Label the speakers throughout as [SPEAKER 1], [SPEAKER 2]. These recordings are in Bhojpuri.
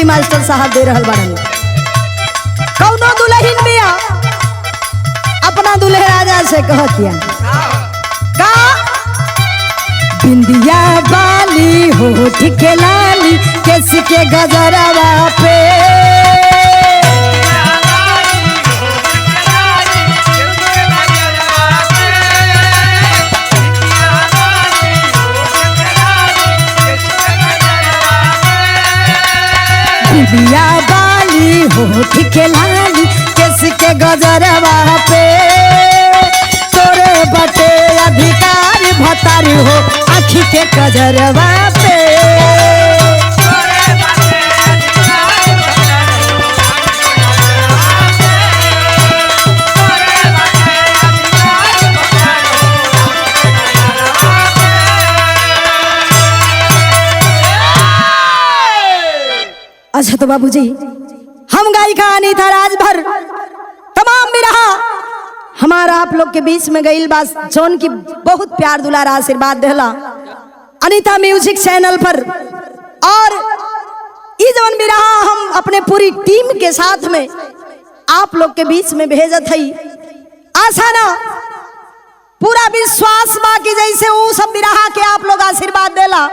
[SPEAKER 1] मास्टर साहब दे रहल बारन। कौनो दुल्हन बिया अपना दूल्हे राजा से कहतिया का बिंदिया बाली होठ के लाली केस के गजरवा पे बिंदिया बाली होठ के लाली केस के गजरवा पे तोरे बटे अधिकार भतारी हो आँखी के गजरवा पे। अच्छा तो बाबूजी हम गायिका अनीता राजभर तमाम बिरहा हमारा आप लोग के बीच में गईल बात जौन की बहुत प्यार दुलार आशीर्वाद देला अनीता म्यूजिक चैनल पर। और ई जौन बिरहा हम अपने पूरी टीम के साथ में आप लोग के बीच में भेजत हई। आशा ना पूरा विश्वास बा कि जैसे वो सब बिरहा के आप लोग आशीर्वाद देला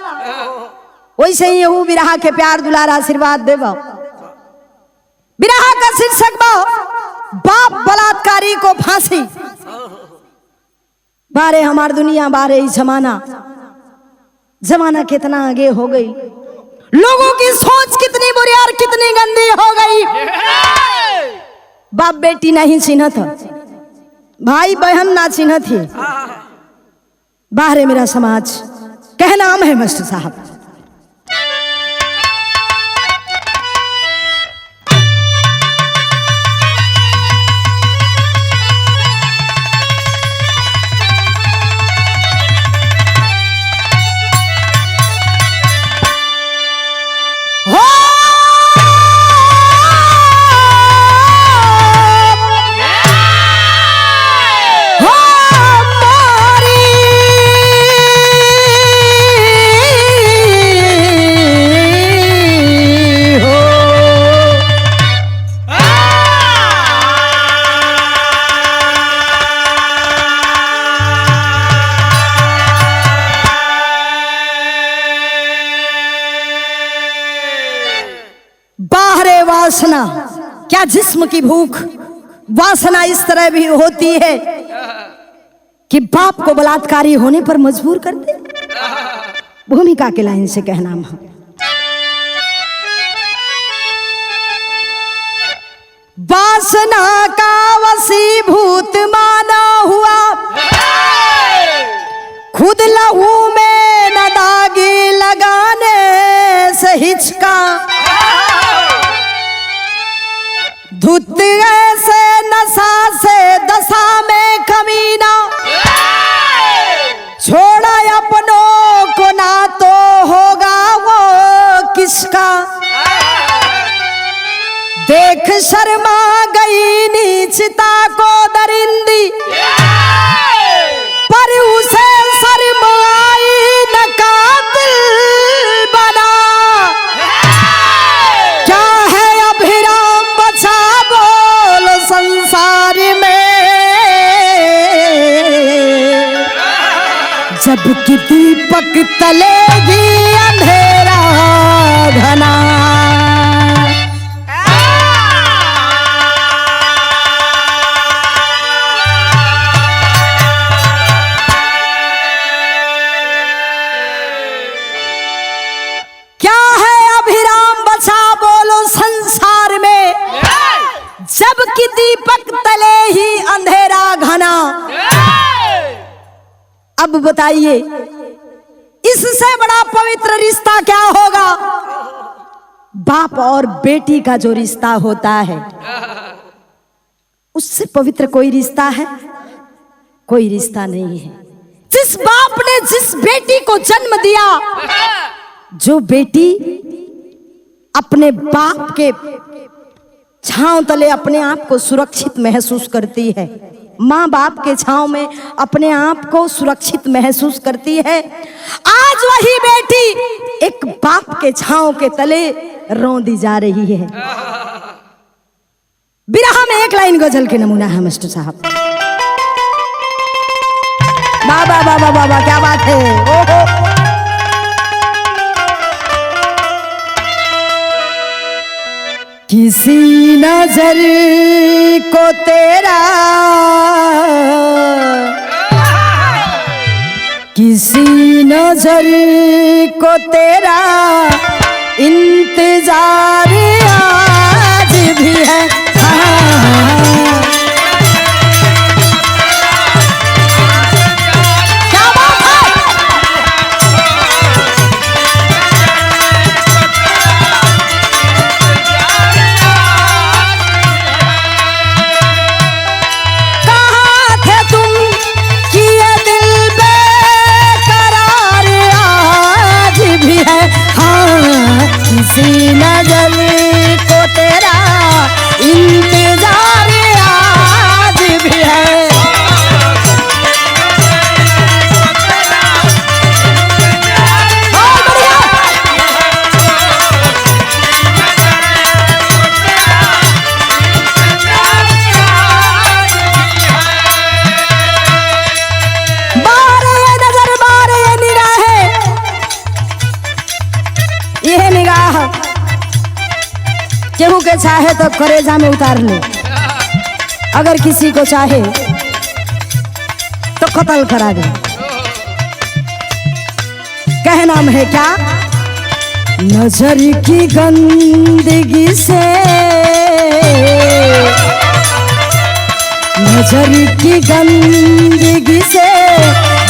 [SPEAKER 1] वैसे ही यहू बिरहा के प्यार दुलार आशीर्वाद देवा। बिरहा का शीर्षक बा बाप बलात्कारी को फांसी। बारे हमार दुनिया बारे ही जमाना जमाना कितना आगे हो गई, लोगों की सोच कितनी बुरी और कितनी गंदी हो गई। बाप बेटी नहीं चिन्हत, भाई बहन ना चिन्हत ही। बाहरे मेरा समाज कह नाम है मास्टर साहब। वासना क्या जिस्म की भूख, वासना इस तरह भी होती है कि बाप को बलात्कारी होने पर मजबूर कर दे। भूमिका के लाइन से कहना है वासना का वसीभूत माना हुआ खुद लहू में न दागी लगाने से हिचका धुत ऐसे नशा से दशा में कमीना छोड़ा अपनों को ना तो होगा वो किसका। देख शर्मा गई नीचता को दरिंदी पर उसे शर्म आई न कातिल बना। क्या है अभिराम बचा बोल संसार में जबकि दीपक तलेगी अंधेरा घना। जबकि दीपक तले ही अंधेरा घना। अब बताइए इससे बड़ा पवित्र रिश्ता क्या होगा। बाप और बेटी का जो रिश्ता होता है उससे पवित्र कोई रिश्ता है? कोई रिश्ता नहीं है। जिस बाप ने जिस बेटी को जन्म दिया, जो बेटी अपने बाप के छांव तले अपने आप को सुरक्षित महसूस करती है, माँ बाप के छांव में अपने आप को सुरक्षित महसूस करती है, आज वही बेटी एक बाप के छांव के तले रौंदी जा रही है। बिरहा में एक लाइन गजल के नमूना है मास्टर साहब। बाबा बाबा बाबा क्या बात है। ओहो किसी नजर को तेरा किसी नजर को तेरा इंतजार आज भी है। क्या बात है। कहाँ थे तुम कि ये दिल बेकरार आज भी है। हाँ किसी नजर को तेरा इंतजार आज भी है। बहुत बढ़िया। बार ये नजर बार ये निगाहें, यह निगाह केहू के चाहे तो करेजा में उतार ले, अगर किसी को चाहे तो कत्ल करा दे। कह नाम है क्या। नजर की गंदगी से नजर की गंदगी से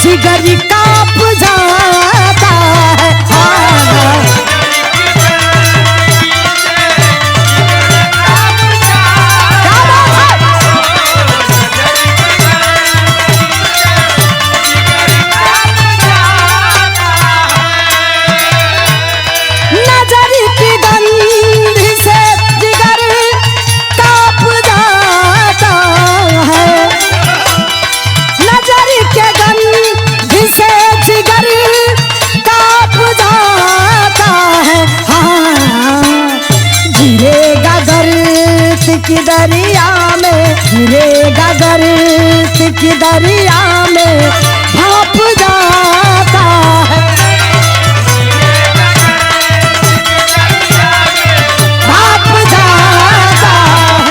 [SPEAKER 1] जिगर कांप जाता है। हाँ की दरिया में गिरेगा गर्त की दरिया में भाप जाता है। भाप जाता है।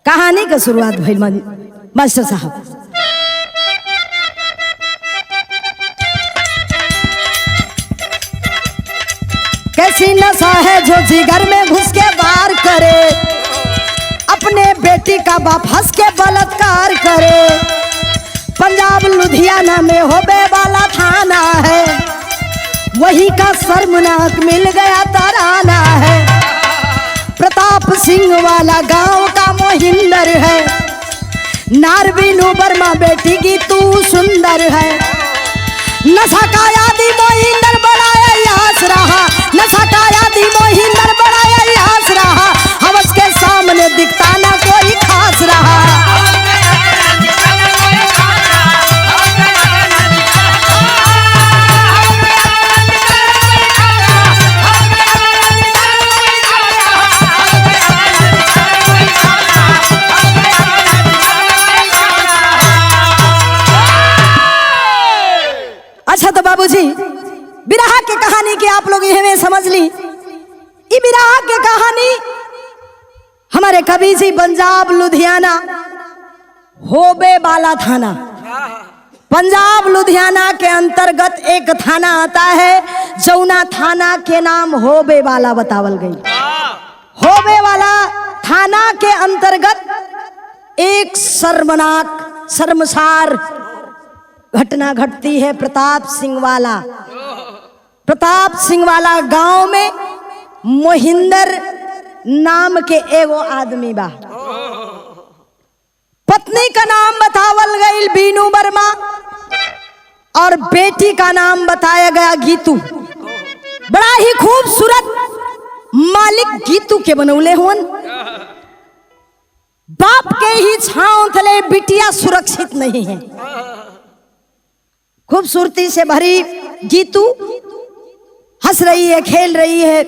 [SPEAKER 1] कहानी का शुरुआत भइल मास्टर साहब। कैसी नशा है जो जिगर में घुस के वार करे, अपने बेटी का बाप हंस के बलात्कार करे। पंजाब लुधियाना में होबे वाला थाना है, वही का शर्मनाक मिल गया तराना है। प्रताप सिंह वाला गांव का मोहिंदर है, नारबीनू वर्मा बेटी की तू सुंदर है। नशा का यादी मोहिंदर बड़ा यास रहा, नशा का यादी मोहिंदर बड़ा यास रहा। हवस के सामने दिखता ना कोई खास रहा। अच्छा तो बाबूजी बिरहा के कहानी की आप लोग यह में समझ ली। ये बिरहा के कहानी हमारे कवि जी पंजाब लुधियाना होबे वाला थाना, पंजाब लुधियाना के अंतर्गत एक थाना आता है, जौना थाना के नाम होबे वाला बतावल गई। होबे वाला थाना के अंतर्गत एक शर्मनाक शर्मसार घटना घटती है। प्रताप सिंह वाला गांव में मोहिंदर नाम के एगो आदमी बा। पत्नी का नाम बतावल गई बीनू वर्मा और बेटी का नाम बताया गया गीतू। बड़ा ही खूबसूरत मालिक गीतू के बनौले हुन। बाप के ही छांव तले बिटिया सुरक्षित नहीं है। खूबसूरती से भरी जीतू हंस रही है, खेल रही है,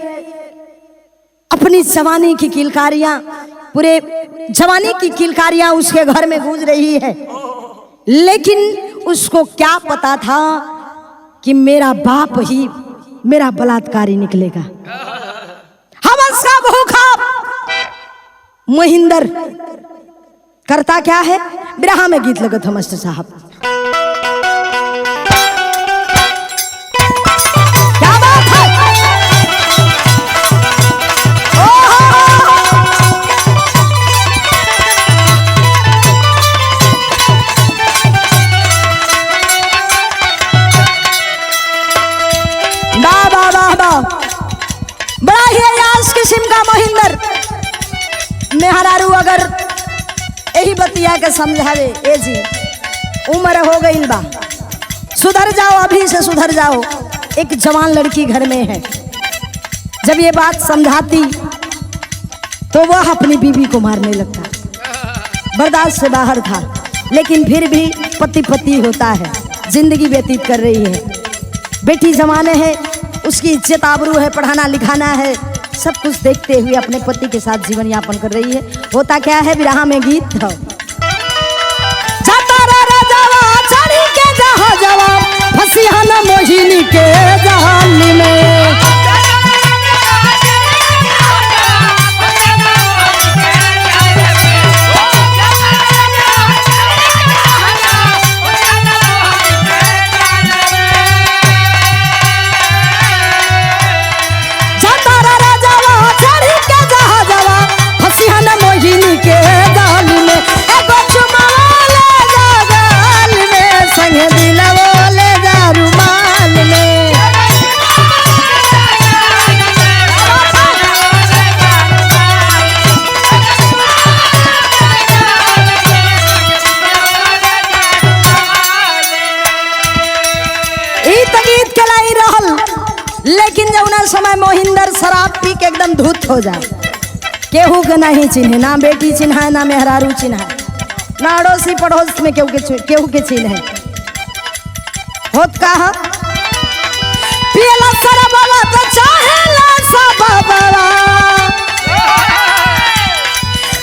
[SPEAKER 1] अपनी जवानी की किलकारियां, पूरे जवानी की किलकारियां उसके घर में गूंज रही है। लेकिन उसको क्या पता था कि मेरा बाप ही मेरा बलात्कारी निकलेगा। हवस का भूखा मोहिंदर करता क्या है, बिरहा में गीत लगत हो मास्टर साहब। क्या बात है, बड़ा ही अयास किस्म का मोहिंदर। मेहरारू अगर यही बतिया के समझावे, ए जी उम्र हो गई बा, सुधर जाओ, अभी से सुधर जाओ, एक जवान लड़की घर में है। जब ये बात समझाती तो वह अपनी बीवी को मारने लगता। बर्दाश्त से बाहर था, लेकिन फिर भी पति पति होता है, जिंदगी व्यतीत कर रही है। बेटी जमाने है, उसकी इज्जत आबरू है, पढ़ाना लिखाना है, सब कुछ देखते हुए अपने पति के साथ जीवन यापन कर रही है। होता क्या है, विरह में गीत था। चढ़ी के जहाँ जवान फसिया न मोहिनी के जहानी में, लेकिन जब ना समय मोहिंदर शराब पी के एकदम धुत हो जाए, केहू के नहीं चिन्हे, ना बेटी चिन्हाए, ना मेहरारू चिन्हाए, ना अड़ोसी पड़ोस में केहू के चिन्हे। होत का पियला शराबवा तो चाहेला सबवा,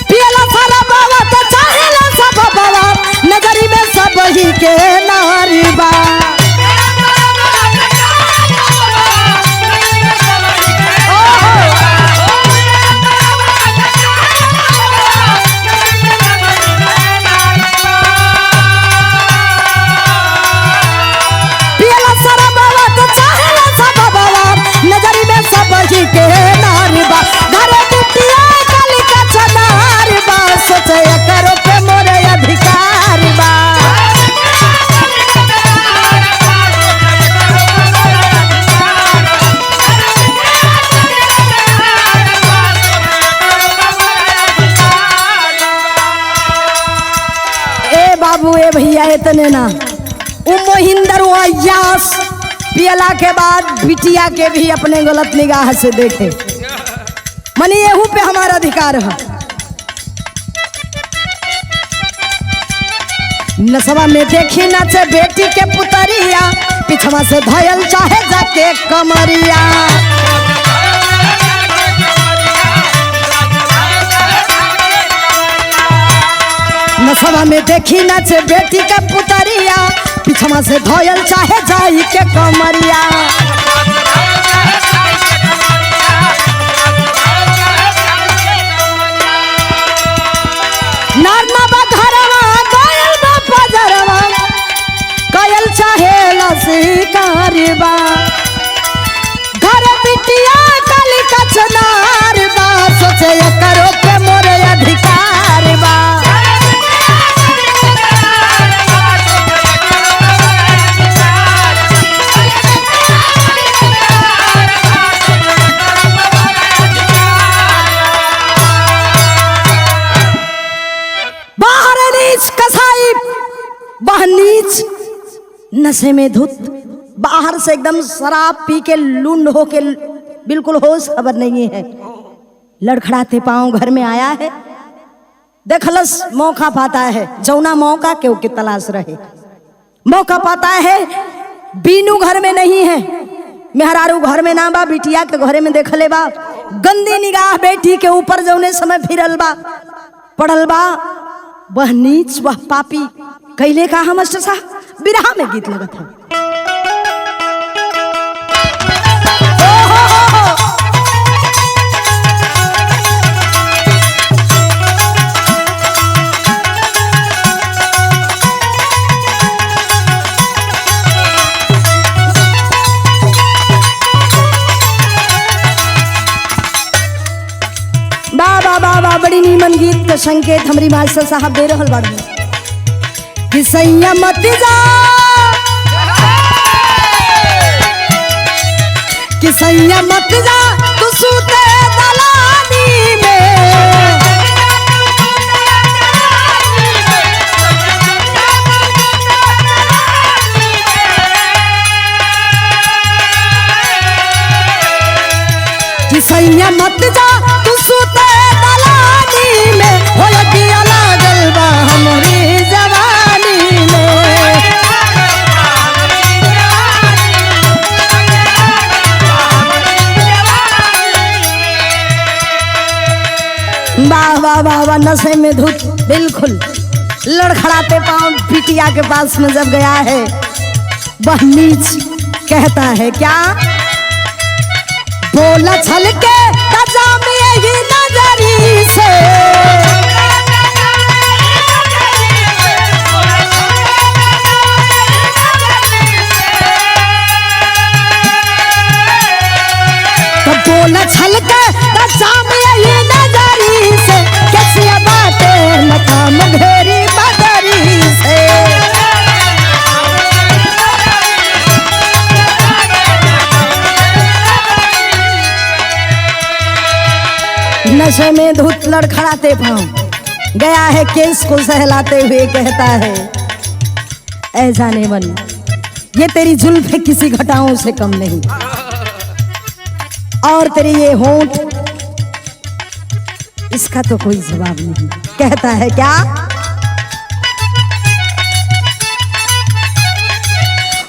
[SPEAKER 1] पियला शराबवा तो चाहेला सबवा, नजरी में सब ही के नारी बा। ए भैया इतने ना, वो मोहिंदर वो अयास पियला के बाद बिटिया के भी अपने गलत निगाह से देखे। मनी यहू पे हमारा अधिकार है। नसवा में देखी नाचे बेटी के पुतरिया, पिछवा से धयल चाहे जाके कमरिया। नसवा में देखी नाचे बेटी के पुतरिया, पिछवा से धयल चाहे जाई के कमरिया। नारना बा घरवा गयल बा पजरवा, गयल चाहे लसीकारबा। घर बिटिया काली का चनार बा, सोचे करो पे मोरे अधिकार बा। नीच नशे में धुत, बाहर से एकदम शराब पी के लुंड हो के बिल्कुल होश खबर नहीं है। लड़खड़ाते पांव घर में आया है, देखलस मौका पाता है, जौना मौका केहू के तलाश रहे, मौका पाता है। बीनू घर में नहीं है, मेहरारू घर में ना बा, बिटिया के घरे में देखले बा, गंदी निगाह बेटी के ऊपर जौने समय फिरल बा, पड़ल बा, वह नीच वह पापी कैले का हम मास्टर साहब बिरहा में गीत लगत है। बाबा बाबा बड़ी नीमन गीत के संकेत हमारी मास्टर साहब दे रहल बाड़े कि सैया मत जा, कि सैया मत जा तू सूते दलानी में, कि सैया मत जा तू सूते दलानी में, हो लगिया लागल बा हमरी जवानी में। वाह वाह वाह वाह, नशे में धुत बिल्कुल लड़खड़ाते पांव बिटिया के पास में जब गया है, वह नीच कहता है क्या, बोला छल के कजाम यही नजरी से, तो बोला छल के कजाम यही नजरी से, कैसी बातें नकाम घेरी बदरी से। नशे में धुत लड़खड़ाते पांव गया है, केस को सहलाते हुए कहता है, ऐ जाने मन ये तेरी जुल्फे किसी घटाओं से कम नहीं, और तेरे ये होंठ इसका तो कोई जवाब नहीं। कहता है क्या,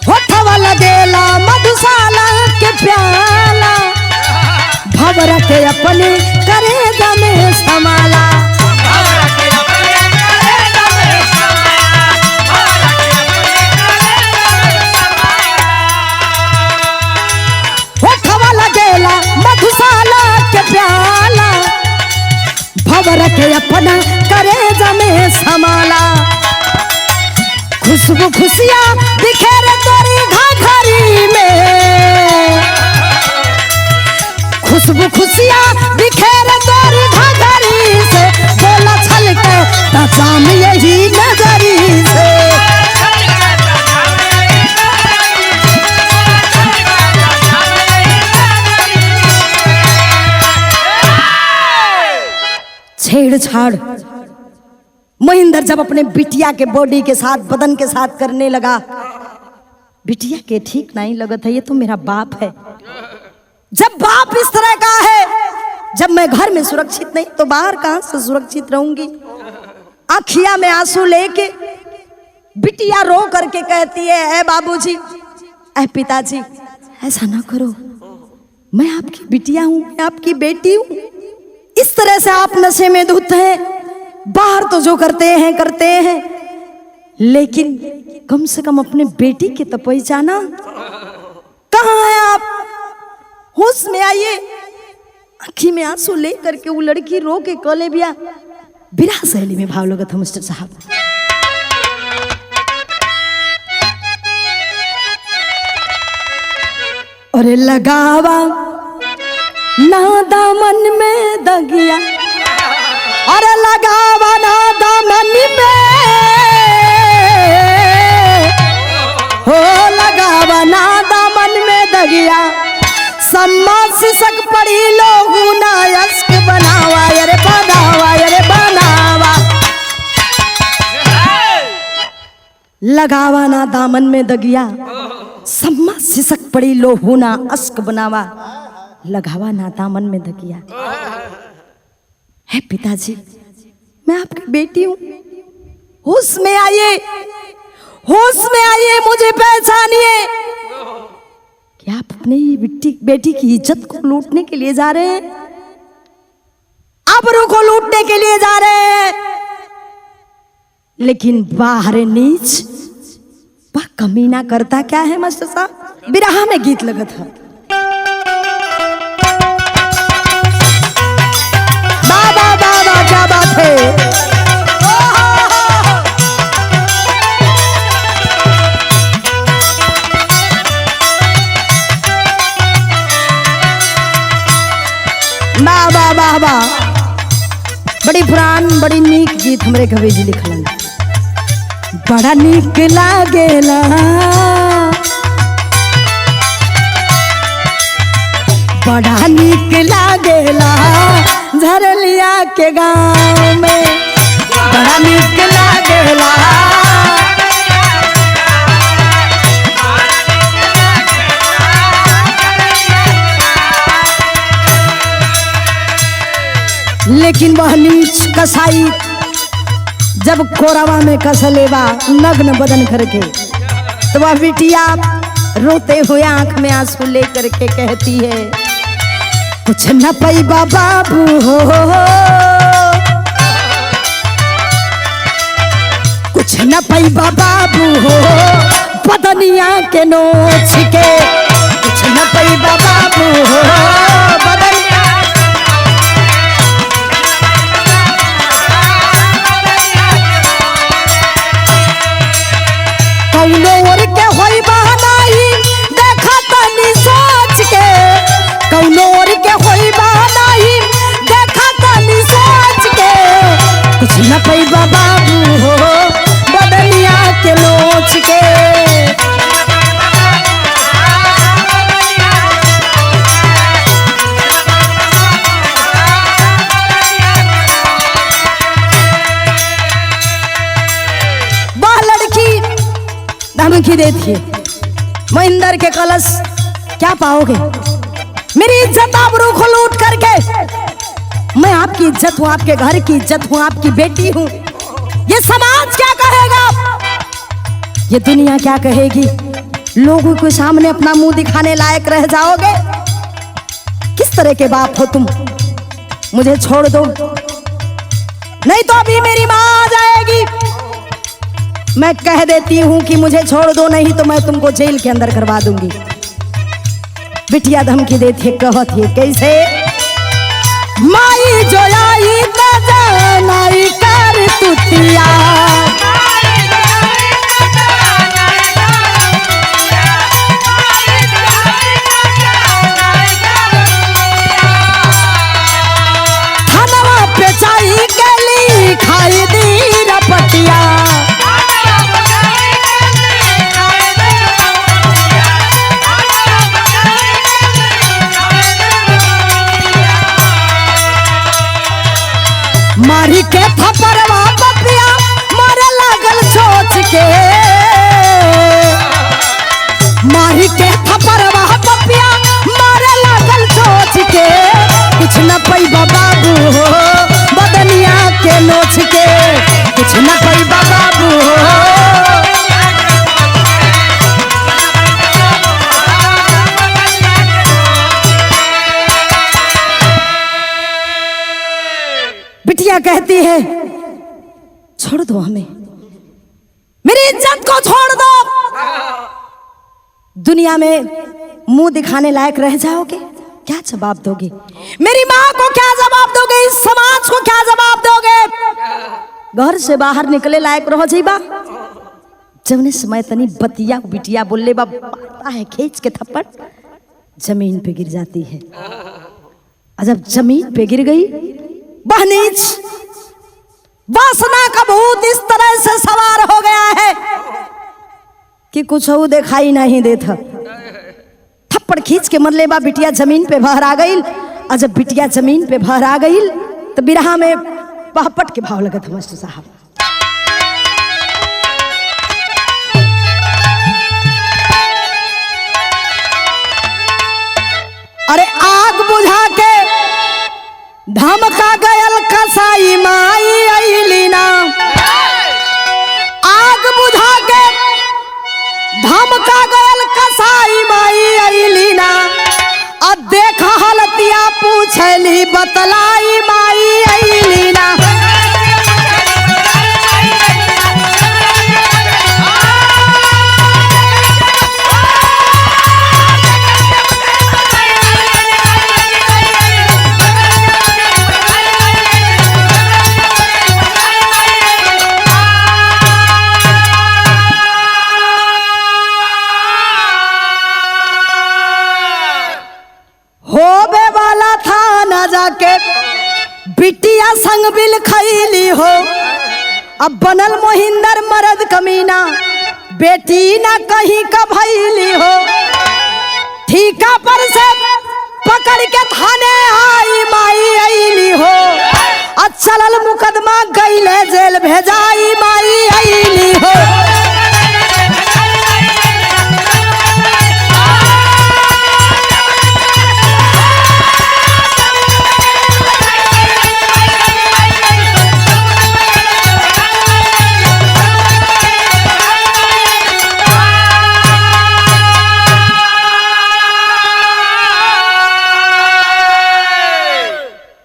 [SPEAKER 1] होठवा लगेला मधुशाला के प्याला, भंवरा के अपने करेगा में समाला, होठवा लगेला मधुशाला के प्याला, भंवरा के अपना करेगा में समाला, खुशबू खुशियाँ बिखेरे तोरी घाघरी में, खुशबू खुशियाँ बिखेरे तोरी घाघरी से, बोला छल के तजाम यही नजरी से। छेड़छाड़ महेंद्र जब अपने बिटिया के बॉडी के साथ बदन के साथ करने लगा, बिटिया के ठीक नहीं लगत है, ये तो मेरा बाप है। जब बाप इस तरह का है, जब मैं घर में सुरक्षित नहीं तो बाहर कहां से सुरक्षित रहूंगी। आँखिया में आंसू लेके बिटिया रो करके कहती है, ऐ बाबूजी, ऐ पिताजी, ऐसा ना करो, मैं आपकी बिटिया हूं, मैं आपकी बेटी हूं। इस तरह से आप नशे में धुत हैं, बाहर तो जो करते हैं, लेकिन कम से कम अपने बेटी के तो पहचाना। कहाँ है आप? होश में आइए। आँखी में आंसू ले करके वो लड़की रो के कले बिया बिरहा शैली में भाव लगत है मास्टर साहब। अरे लगावा ना दामन में दगिया, अरे लगावा ना दामन में, हो लगावा ना दामन में दगिया, सम्मा सिसक पड़ी लोगू ना यस्क बनावा, अरे बनावा, अरे बनावा। लगावा ना दामन में दगिया, सम्मा सिसक पड़ी लोहू ना अस्क बनावा, लगावा ना दामन में दगिया। है पिताजी, मैं आपकी बेटी हूं, होश में आइए, होश में आइए, मुझे पहचानिए कि आप अपनी बेटी की इज्जत को लूटने के लिए जा रहे हैं, आबरू को लूटने के लिए जा रहे हैं। लेकिन बाहर नीच वह कमीना करता क्या है मास्टर साहब? बिरहा में गीत लगा था, बाबा बाबा क्या बात है। वाह वाह वाह, बड़ी पुरान बड़ी नीक गीत हमरे कवि जी लिखलन। बड़ा नीक लागेला, बड़ा नीक लागेला झरलिया के गाँव में, बड़ा नीक लागेला। लेकिन वह नीच कसाई जब कोरावा में कसलेवा नग्न बदन करके, तो वह बिटिया रोते हुए आंख में आंसू लेकर के कहती है, कुछ न पैबा बाबू हो, कुछ न पैबा बाबू हो, बदनिया के नोच के, कुछ न पैबा बाबू हो बदनिया। कौनो ओर के होई बहनाई देखा तनी सोच के, कौनो ओर के होई बहनाई देखा तनी सोच के, कुछ न पैबा बाबू हो बदलिया के नोच के। धमकी देती है, महेंद्र के कलश क्या पाओगे, मेरी इज्जत आबरू को लूट करके। मैं आपकी इज्जत हूं, आपके घर की इज्जत हूं, आपकी बेटी हूं। ये समाज क्या कहेगा, ये दुनिया क्या कहेगी? लोगों के सामने अपना मुंह दिखाने लायक रह जाओगे? किस तरह के बाप हो तुम? मुझे छोड़ दो, नहीं तो अभी मेरी माँ आ जाएगी। मैं कह देती हूं कि मुझे छोड़ दो, नहीं तो मैं तुमको जेल के अंदर करवा दूंगी। बिटिया धमकी देती है, कहती है कैसे? माई जो आई न जानाई कर तुतिया, थानवा पे चाई गली खाई दी रपटिया, मारी के थप्पड़वा पपिया मारे लागल सोच के, मारी के थप्पड़वा पपिया मारे लागल सोच के, कुछ न पैबा बाबू हो बदनिया के नोच के, कुछ न पैबा बाबू हो। बिटिया कहती है छोड़ दो हमें, मेरी इज्जत को छोड़ दो। दुनिया में मुंह दिखाने लायक रह जाओगे? क्या जवाब दोगे? मेरी माँ को क्या जवाब दोगे? इस समाज को क्या जवाब दोगे? घर से बाहर निकले लायक रह जाइबा, जवने समय तनी बतिया बिटिया बोले बा पाता है खींच के थप्पड़ जमीन पे गिर जाती है। और जब जमीन पे गिर गई, वह नीच वासना का भूत इस तरह से सवार हो गया है कि कुछ वो दिखाई नहीं देता। थप्पड़ खींच के मरले बा, बिटिया जमीन पे बाहर आ गई। और जब बिटिया जमीन पे बाहर आ गई तो बिरहा में पहपट के भाव लगे थे मास्टर साहब। अरे आग बुझा के धमका गयल कसाई माई आई ई बतलाई माई अइली ना। होबे वाला था ना जाके बिटिया संग बिल खैली हो। अब बनल मोहिंदर मर्द कमीना, बेटी ना कहीं का भैली हो। ठीका पर से पकड़ के थाने आई माई अइली हो। चलल मुकदमा गईले जेल भेजाई माई अइली हो।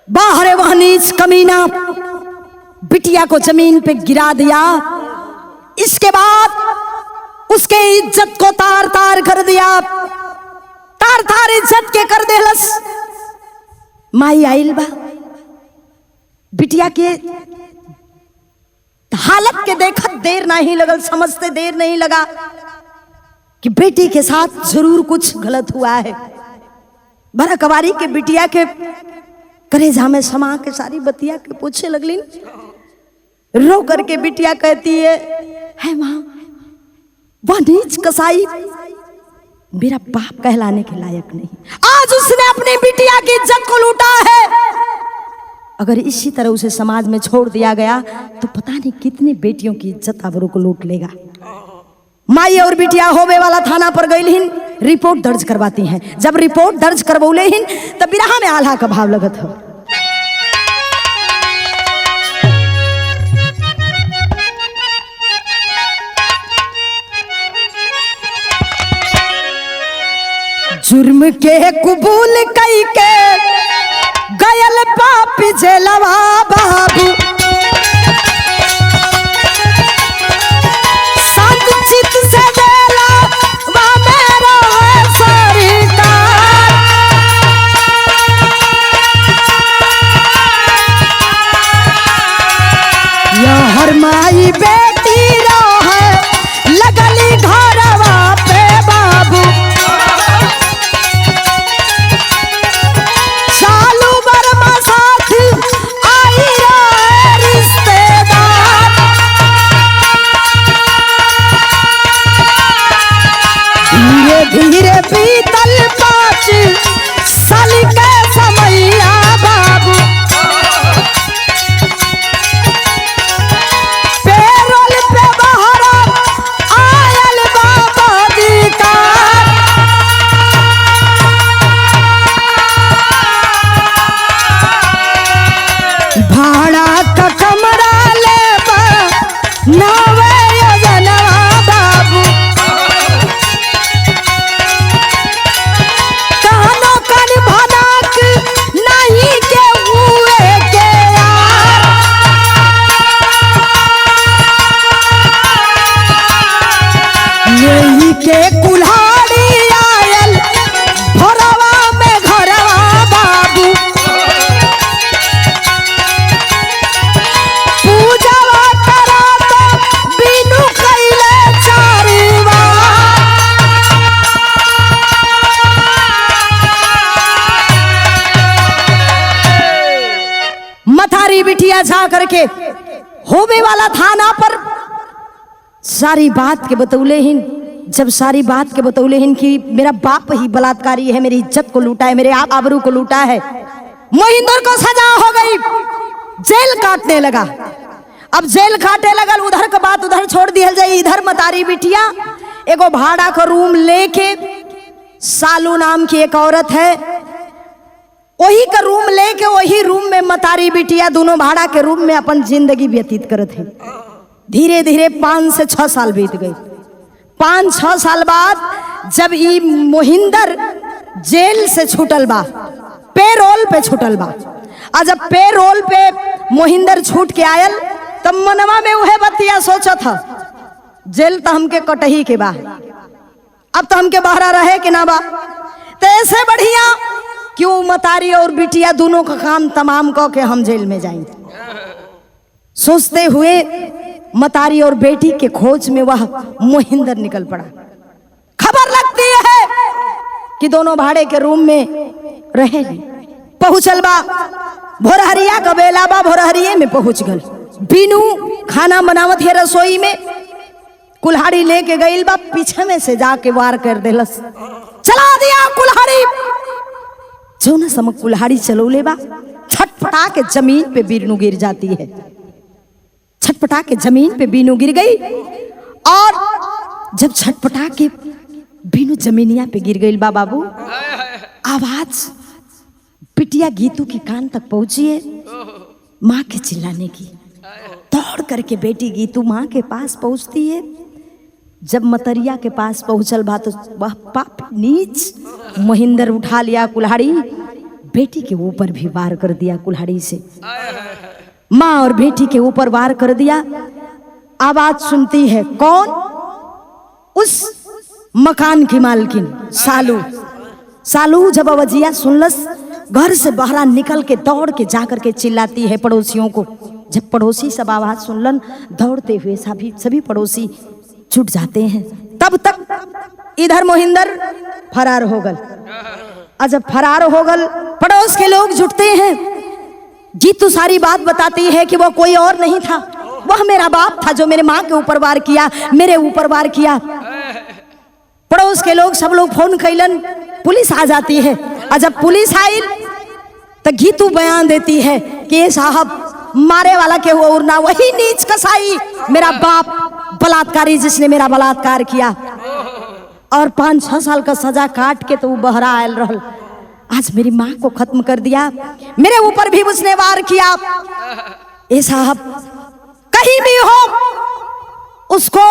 [SPEAKER 1] बाहर वह नीच कमीना बिटिया को जमीन पे गिरा दिया। इसके बाद उसके इज्जत को तार तार कर दिया, तार तार इज्जत के कर देलस। माई आइल बा, बिटिया के हालत के देखत देर नहीं लगल, समझते देर नहीं लगा कि बेटी के साथ जरूर कुछ गलत हुआ है। भरा कवारी के बिटिया के करेजा में समा के सारी बतिया के पूछे लगली। रो करके बिटिया कहती है माँ, वह नीच कसाई मेरा बाप कहलाने के लायक नहीं। आज उसने अपनी बिटिया की इज्जत को लूटा है। अगर इसी तरह उसे समाज में छोड़ दिया गया तो पता नहीं कितनी बेटियों की इज्जत आबरू को लूट लेगा। माई और बिटिया होबे वाला थाना पर गईलिन, रिपोर्ट दर्ज करवाती हैं। जब रिपोर्ट दर्ज करवौले हिन तब बिरहा में आल्हा का भाव लगत हो। जुर्म के कुबूल कई के गयल पाप जेलवा बाबू। संचित से देला वा मेरो है सरकार। यह हर माई बेटी रहे लगली घरवा पे बाबू। धीरे बीतल 5 साल के समैया बाबू। पेरोल पे बाहर आयल बाबा दीकार। भाड़ा का कमरा ले नवे योजनवा बाबू। नहीं के हुए के यार। यही के कुल्हाड़ी आयल भरवा में घरवा बाबू। पूजवा करा तो बिनु कैले चारवा। मथारी बिटिया जा करके होबे वाला थाना पर सारी बात के बतौले हिन। जब सारी बात के बतौले हिन कि मेरा बाप ही बलात्कारी है, मेरी इज्जत को लूटा है, मेरे आबरू को लूटा है। मोहिंदर को सजा हो गई, जेल काटने लगा। अब जेल काटे लगल, उधर का बात उधर छोड़ दिया जाए। इधर मतारी बिटिया एगो भाड़ा का रूम लेके, सालू नाम की एक औरत है, वही का रूम लेके वही रूम में मतारी बिटिया दोनों भाड़ा के रूम में अपन जिंदगी व्यतीत करत है। धीरे धीरे 5 से 6 साल बीत गए। 5-6 साल बाद जब ई मोहिंदर जेल से छूटल बा, पेरोल पे छुटल बा। आ जब पेरोल पे मोहिंदर छूट के आयल तब मनवा में उहे बतिया सोचत था, जेल तो हमके कटही के बा, अब तो हमके बहरा रहे के ना बा, तो ऐसे बढ़िया क्यों मतारी और बिटिया दोनों का काम तमाम कह के हम जेल में जाएंगे। सोचते हुए मतारी और बेटी के खोज में वह मोहिंदर निकल पड़ा। खबर लगती है कि दोनों भाड़े के रूम में रहे। पहुंचल बा भोरहरिया का बेला बा, भोरहरिये में पहुंच गल। बीनू खाना बनावत है रसोई में, कुल्हाड़ी लेके गईल बा, पीछे में से जाके वार कर देलस, चला दिया कुल्हाड़ी। जो न समक कुल्हाड़ी चलौले बा, छटपटा के जमीन पे बीनू गिर जाती है। छटपटा के जमीन पे बीनू गिर गई और जब छटपटा के बीनू जमीनिया पे गिर गई बा बाबू, आवाज बिटिया गीतू के कान तक पहुंची है, माँ के चिल्लाने की। दौड़ करके बेटी गीतू माँ के पास पहुंचती है। जब मतरिया के पास पहुंचल बा तो वह पाप नीच मोहिंदर उठा लिया कुल्हाड़ी, बेटी के ऊपर भी वार कर दिया कुल्हाड़ी से। माँ और बेटी के ऊपर वार कर दिया। आवाज सुनती है कौन? उस मकान की मालकिन सालू। सालू जब आवाजिया सुनलस, घर से बाहर निकल के दौड़ के जाकर के चिल्लाती है पड़ोसियों को। जब पड़ोसी सब आवाज सुनलन, दौड़ते हुए सभी पड़ोसी छूट जाते हैं। तब तक इधर मोहिंदर फरार हो गल। और जब फरार हो गल, पड़ोस के लोग जुटते हैं। गीतू सारी बात बताती है कि वो कोई और नहीं था, वह मेरा बाप था जो मेरे माँ के ऊपर वार किया, मेरे ऊपर वार किया। पड़ोस के लोग सब लोग फोन कैलन, पुलिस आ जाती है। और जब पुलिस आई तो गीतू बयान देती है कि साहब मारे वाला के हुआ और ना, वही नीच कसाई मेरा बाप बलात्कारी जिसने मेरा बलात्कार किया। और 5-6 साल का सजा काट के तो वो बहरा आयल रहल। आज मेरी माँ को खत्म कर दिया, मेरे ऊपर भी उसने वार किया। ए साहब कहीं भी हो उसको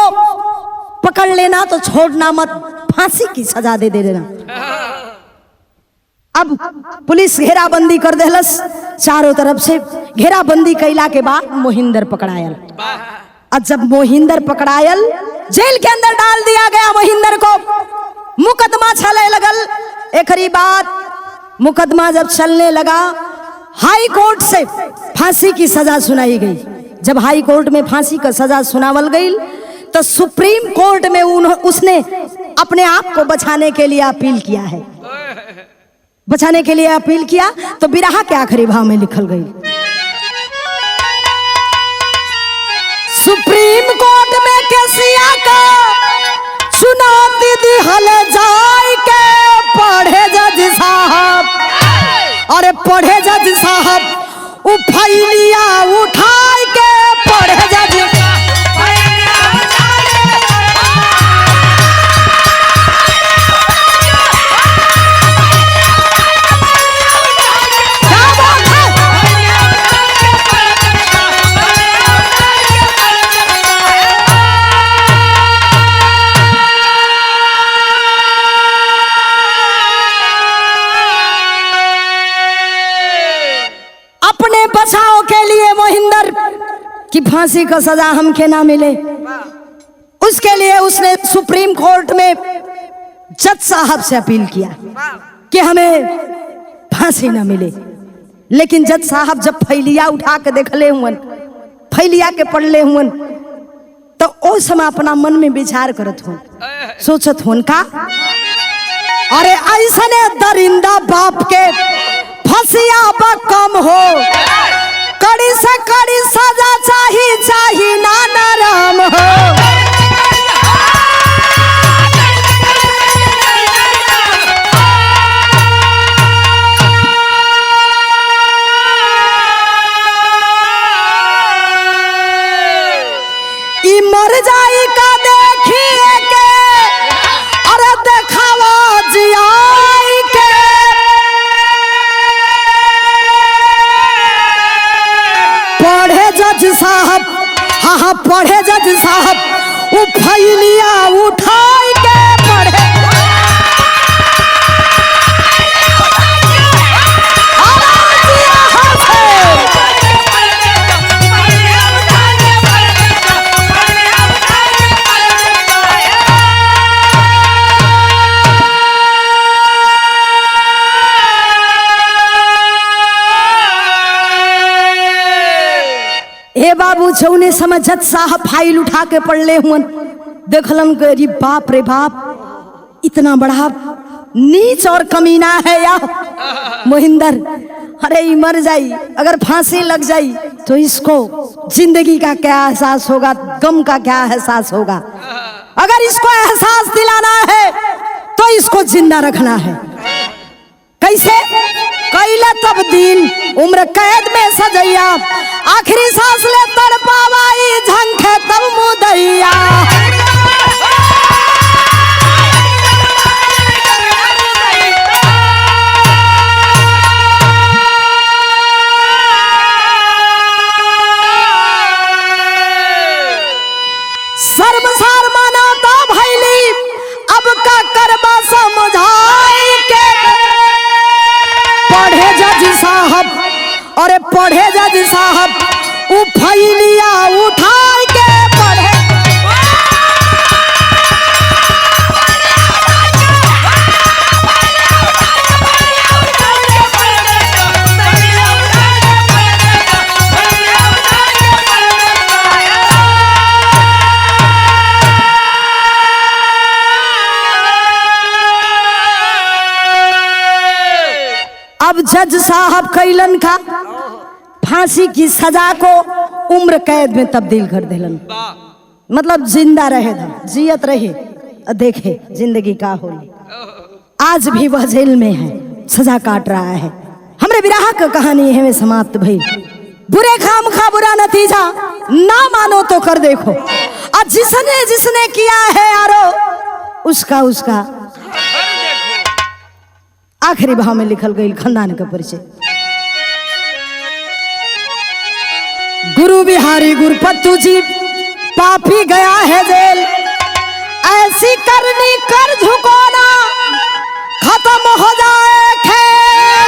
[SPEAKER 1] पकड़ लेना, तो छोड़ना मत, फांसी की सजा दे देना। अब पुलिस घेराबंदी कर देलस, चारों तरफ से घेराबंदी कैला के बाद मोहिंदर पकड़ायल। और जब मोहिंदर पकड़ायल, जेल के अंदर डाल दिया गया मोहिंदर को। मुकदमा चले लगल। एकरी बात मुकदमा जब चलने लगा, हाई कोर्ट से फांसी की सजा सुनाई गई। जब हाई कोर्ट में फांसी का सजा सुनावल गई तो सुप्रीम कोर्ट में उसने अपने आप को बचाने के लिए अपील किया है। बचाने के लिए अपील किया तो बिरहा के आखिरी भाव में लिखल गई, सुप्रीम कोर्ट में केसिया का चुनौती दी हल जाए के पढ़े जज साहब, अरे पढ़े जज साहब उफैलिया उठाए के पढ़े जज। बचाव के लिए मोहिंदर की फांसी का सजा हमके ना मिले, उसके लिए उसने सुप्रीम कोर्ट में जज साहब से अपील किया कि हमें फांसी ना मिले। लेकिन जज साहब जब फैलिया उठा के देखले हुन, फैलिया के पढ़ले हुन, तो उस समय अपना मन में विचार करत हुन, सोचत हुन का, अरे ऐसने दरिंदा बाप के फसिया बा कम हो, कड़ी से कड़ी सजा चाहिए ना नरम हो। ई मर जाई का देखिए के, अरे देखावा जियाई के, पढ़े जज साहब, हाँ पढ़े जज साहब उफैलिया उठाई के पढ़े। ए बाबू छौने समय जज साहब फाइल उठा के पढ़ ले हुन, देखलन के अरे बाप रे बाप, इतना बड़ा नीच और कमीना है या मोहिंदर, अरे ये मर जाई, अगर फांसी लग जाई तो इसको जिंदगी का क्या एहसास होगा, गम का क्या एहसास होगा। अगर इसको एहसास दिलाना है तो इसको जिंदा रखना है। कैसे कैले तब्दील उम्र कैद में सजैया, आखिरी सांस ले तड़पावाई झंखे तब मुदैया। शर्मसार मानवता भैली, अब का करबा समझाई के। पढ़े जज साहब, अरे पढ़े जज साहब, उ फैलिया उठा के पढ़े। अब जज साहब कैलन का फांसी की सजा को उम्र कैद में तब्दील कर दिलन, मतलब जिंदा रहे, जियत रहे, देखे जिंदगी का होली। आज भी वह जेल में है, सजा काट रहा है। हमरे विराह का कहानी है में समाप्त भई। बुरे खाम खा बुरा नतीजा ना मानो तो कर देखो, और जिसने जिसने किया है यारो उसका उसका आखिरी भाव में लिखल गई खानदान का परिचय। गुरु बिहारी गुरपत्तू जी पापी गया है जेल, ऐसी करनी कर झुकोना, खत्म हो जाए खेल।